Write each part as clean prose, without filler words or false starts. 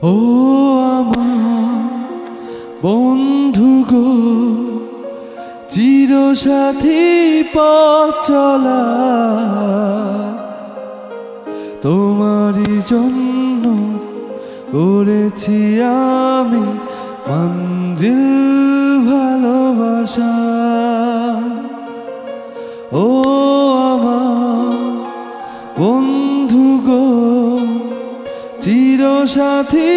ও আমার বন্ধু গো, চিরসাথী পথ চলা, তোমারই জন্য করেছি আমি মঞ্জিল ভালোবাসা। ও আমার বন্ধু গো, চিরসাথী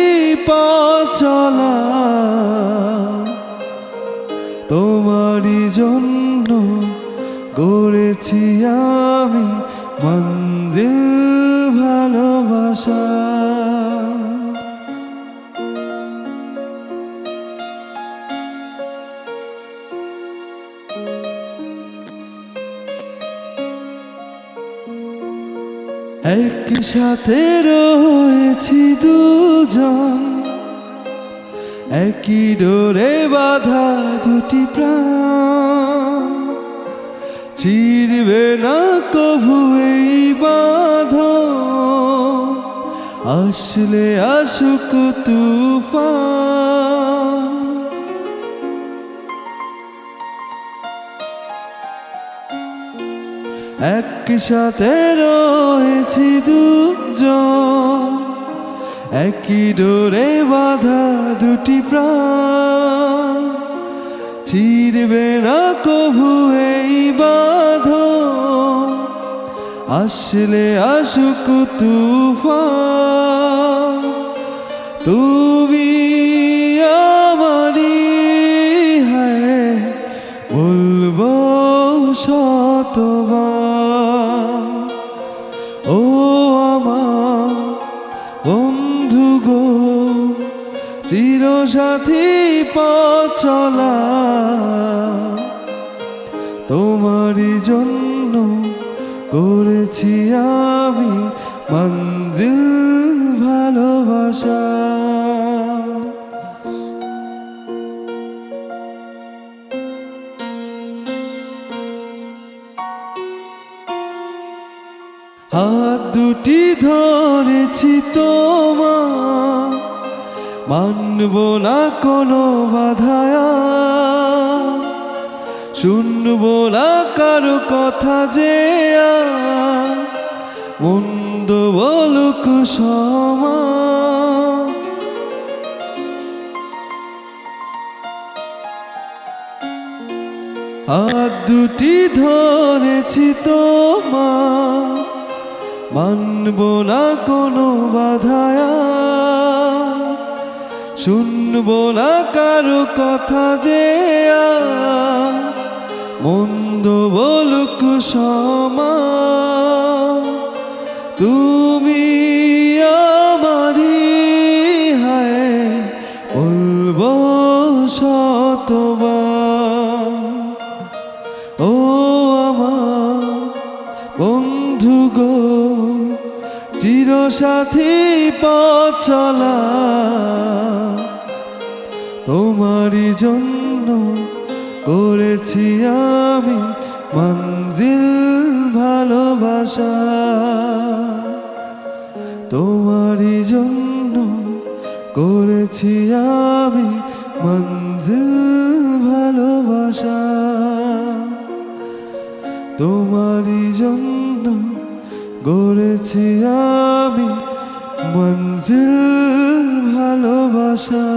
পথ চলা, তোমারই জন্য করেছি আমি মঞ্জিল ভালোবাসা। একসাথে রয়েছি দুজন, একই ডোরে বাঁধা দুটি প্রাণ, চিরবে না কভু এই বাঁধন, আসলে আসুক তুফান। একসাথে রয়েছি দুজন, একই ডোরে বাঁধা দুটি প্রাণ, চিরবে না কভু এই বাঁধন, আসলে আসুক তুফান। তুমি আমারি হ্যাঁ বলবো শতবার। ও আমার বন্ধু গো, চিরসাথী পথ চলা, তোমারই জন্য করেছি আমি মঞ্জিল ভালোবাসা। হাত দুটি ধরেছি তোমার, মানব না কোনো বাধায়া, শুনব না কারো কথা যে মন্দ বলুক সমান। হাত দুটি ধরেছি তোমার, মানব না কোনো বাধায়া, শুনব না কারো কথা যে মন্দ বলুক সমান। তুমি আমারি হায় বলবো শতবার। ও আমার বন্ধু গো, চিরসাথী পথ চলা, তোমারই জন্য করেছি আমি মঞ্জিল ভালোবাসা। তোমারই জন্য করেছি আমি মঞ্জিল ভালোবাসা। তোমারই জন্য গড়েছি আমি মঞ্জিল ভালোবাসা।